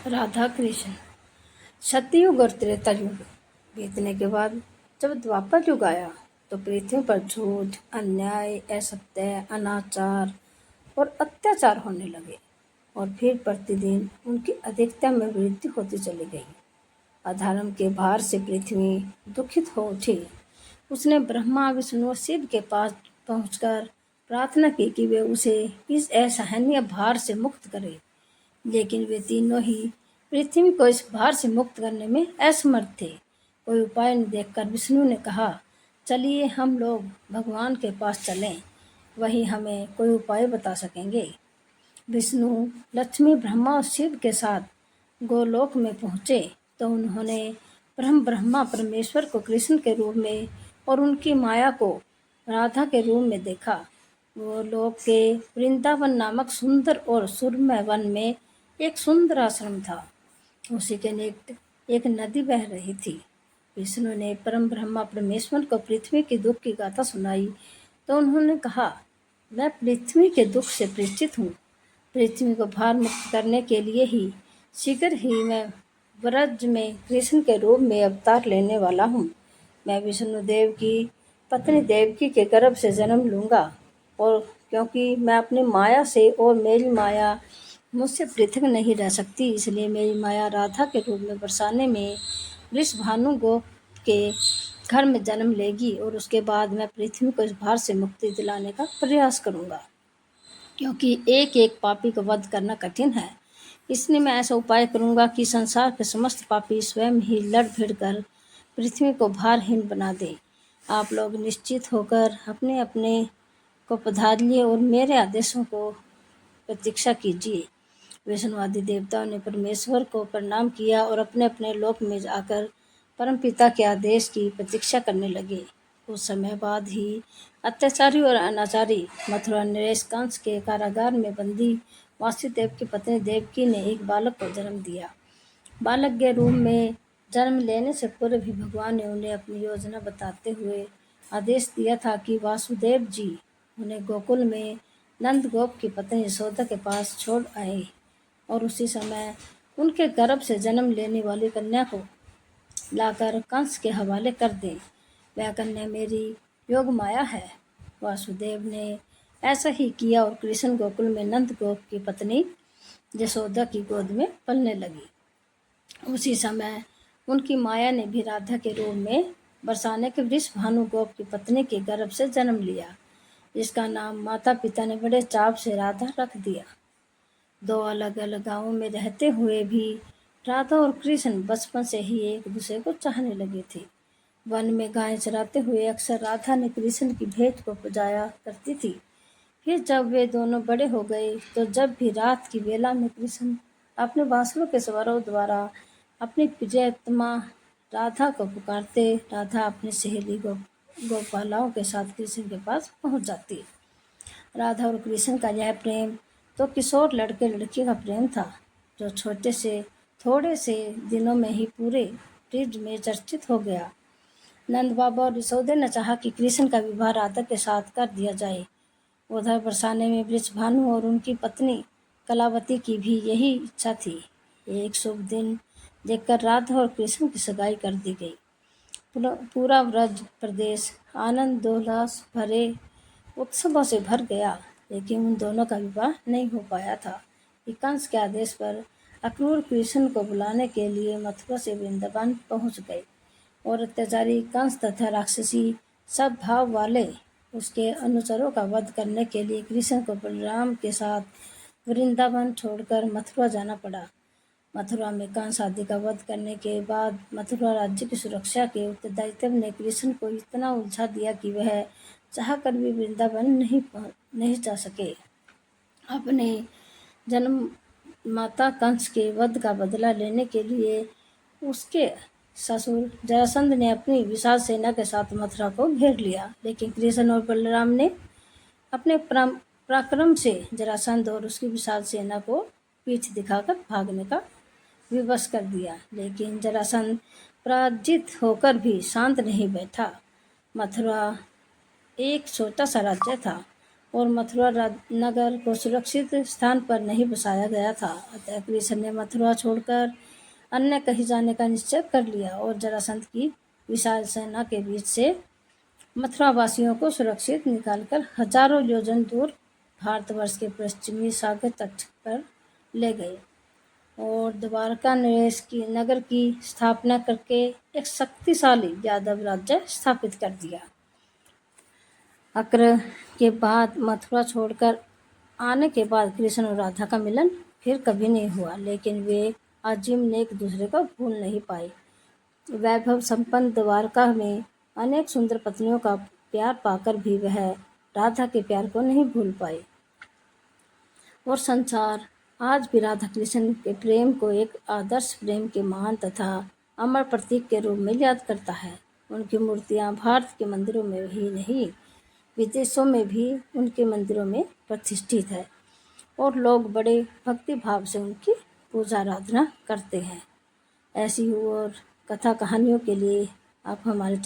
राधा कृष्ण। सतयुग और त्रेता युग बीतने के बाद जब द्वापर युग आया तो पृथ्वी पर झूठ, अन्याय, असत्य, अनाचार और अत्याचार होने लगे और फिर प्रतिदिन उनकी अधिकता में वृद्धि होती चली गई। अधर्म के भार से पृथ्वी दुखित हो उठी। उसने ब्रह्मा, विष्णु और शिव के पास पहुंचकर प्रार्थना की कि वे उसे इस असहनीय भार से मुक्त करें, लेकिन वे तीनों ही पृथ्वी को इस भार से मुक्त करने में असमर्थ थे। कोई उपाय न देखकर विष्णु ने कहा, चलिए हम लोग भगवान के पास चलें, वही हमें कोई उपाय बता सकेंगे। विष्णु, लक्ष्मी, ब्रह्मा और शिव के साथ गोलोक में पहुँचे तो उन्होंने ब्रह्मा परमेश्वर को कृष्ण के रूप में और उनकी माया को राधा के रूप में देखा। वो लोक के वृंदावन नामक सुंदर और सुरम्य वन में एक सुंदर आश्रम था। उसी के निकट एक नदी बह रही थी। विष्णु ने परम ब्रह्मा परमेश्वर को पृथ्वी के दुख की गाथा सुनाई तो उन्होंने कहा, मैं पृथ्वी के दुख से परिचित हूँ। पृथ्वी को भार मुक्त करने के लिए ही शीघ्र ही मैं ब्रज में कृष्ण के रूप में अवतार लेने वाला हूँ। मैं विष्णु देव की पत्नी देवकी के गर्भ से जन्म लूंगा और क्योंकि मैं अपनी माया से और मेरी माया मुझसे पृथक नहीं रह सकती, इसलिए मेरी माया राधा के रूप में बरसाने में वृषभानु गोप के घर में जन्म लेगी और उसके बाद मैं पृथ्वी को इस भार से मुक्ति दिलाने का प्रयास करूंगा, क्योंकि एक एक पापी को वध करना कठिन है। इसलिए मैं ऐसा उपाय करूंगा कि संसार के समस्त पापी स्वयं ही लड़ भिड़ कर पृथ्वी को भारहीन बना दे। आप लोग निश्चित होकर अपने अपने को पधारिए और मेरे आदेशों को प्रतीक्षा कीजिए। विष्णु आदि देवताओं ने परमेश्वर को प्रणाम किया और अपने अपने लोक में जाकर परमपिता के आदेश की प्रतीक्षा करने लगे। कुछ समय बाद ही अत्याचारी और अनाचारी मथुरा नरेश कंस के कारागार में बंदी वासुदेव की पत्नी देवकी ने एक बालक को जन्म दिया। बालक के रूप में जन्म लेने से पूर्व भी भगवान ने उन्हें अपनी योजना बताते हुए आदेश दिया था कि वासुदेव जी उन्हें गोकुल में नंद गोप की पत्नी यशोदा के पास छोड़ आए और उसी समय उनके गर्भ से जन्म लेने वाली कन्या को लाकर कंस के हवाले कर दें। वह कन्या मेरी योग माया है। वासुदेव ने ऐसा ही किया और कृष्ण गोकुल में नंद गोप की पत्नी यशोदा की गोद में पलने लगी। उसी समय उनकी माया ने भी राधा के रूप में बरसाने के वृषभानु गोप की पत्नी के गर्भ से जन्म लिया, जिसका नाम माता पिता ने बड़े चाव से राधा रख दिया। दो अलग अलग गांवों में रहते हुए भी राधा और कृष्ण बचपन से ही एक दूसरे को चाहने लगे थे। वन में गायें चराते हुए अक्सर राधा ने कृष्ण की भेंट को बजाया करती थी। फिर जब वे दोनों बड़े हो गए तो जब भी रात की बेला में कृष्ण अपने बांसुरों के स्वरों द्वारा अपनी प्रियतमा राधा को पुकारते, राधा अपनी सहेली गोपालाओं के साथ कृष्ण के पास पहुंच जाती। राधा और कृष्ण का यह प्रेम तो किशोर लड़के लड़की का प्रेम था, जो थोड़े से दिनों में ही पूरे ब्रज में चर्चित हो गया। नंद बाबा और यशोदा ने चाहा कि कृष्ण का विवाह राधा के साथ कर दिया जाए। उधर बरसाने में वृषभानु और उनकी पत्नी कलावती की भी यही इच्छा थी। एक शुभ दिन देखकर राधा और कृष्ण की सगाई कर दी गई। पूरा ब्रज प्रदेश आनंद उल्लास भरे उत्सवों से भर गया, लेकिन उन दोनों का विवाह नहीं हो पाया था कि कंस के आदेश पर अक्रूर कृष्ण को बुलाने के लिए मथुरा से वृंदावन पहुंच गए और अत्याचारी कंस तथा राक्षसी सब भाव वाले उसके अनुचरों का वध करने के लिए कृष्ण को बलराम के साथ वृंदावन छोड़कर मथुरा जाना पड़ा। मथुरा में कंस आदि का वध करने के बाद मथुरा राज्य की सुरक्षा के उत्तरदायित्व ने कृष्ण को इतना उलझा दिया कि वह चाहकर भी वृंदावन नहीं जा सके। अपने जन्म माता कंस के वध का बदला लेने के लिए उसके ससुर जरासंध ने अपनी विशाल सेना के साथ मथुरा को घेर लिया, लेकिन कृष्ण और बलराम ने अपने पराक्रम से जरासंध और उसकी विशाल सेना को पीठ दिखाकर भागने का विवश कर दिया। लेकिन जरासंध पराजित होकर भी शांत नहीं बैठा। मथुरा एक छोटा सा राज्य था और नगर को सुरक्षित स्थान पर नहीं बसाया गया था। अतः कृष्ण ने मथुरा छोड़कर अन्य कहीं जाने का निश्चय कर लिया और जरासंध की विशाल सेना के बीच से मथुरा वासियों को सुरक्षित निकालकर हजारों योजन दूर भारतवर्ष के पश्चिमी सागर तट पर ले गए और द्वारका नगर की स्थापना करके एक शक्तिशाली यादव राज्य स्थापित कर दिया। अक्र के बाद मथुरा छोड़कर आने के बाद कृष्ण और राधा का मिलन फिर कभी नहीं हुआ, लेकिन वे आजीवन ने एक दूसरे को भूल नहीं पाए। वैभव संपन्न द्वारका में अनेक सुंदर पत्नियों का प्यार पाकर भी वह राधा के प्यार को नहीं भूल पाए और संसार आज भी राधा कृष्ण के प्रेम को एक आदर्श प्रेम के महान तथा अमर प्रतीक के रूप में याद करता है। उनकी मूर्तियां भारत के मंदिरों में ही नहीं, विदेशों में भी उनके मंदिरों में प्रतिष्ठित है और लोग बड़े भक्ति भाव से उनकी पूजा आराधना करते हैं। ऐसी और कथा कहानियों के लिए आप हमारे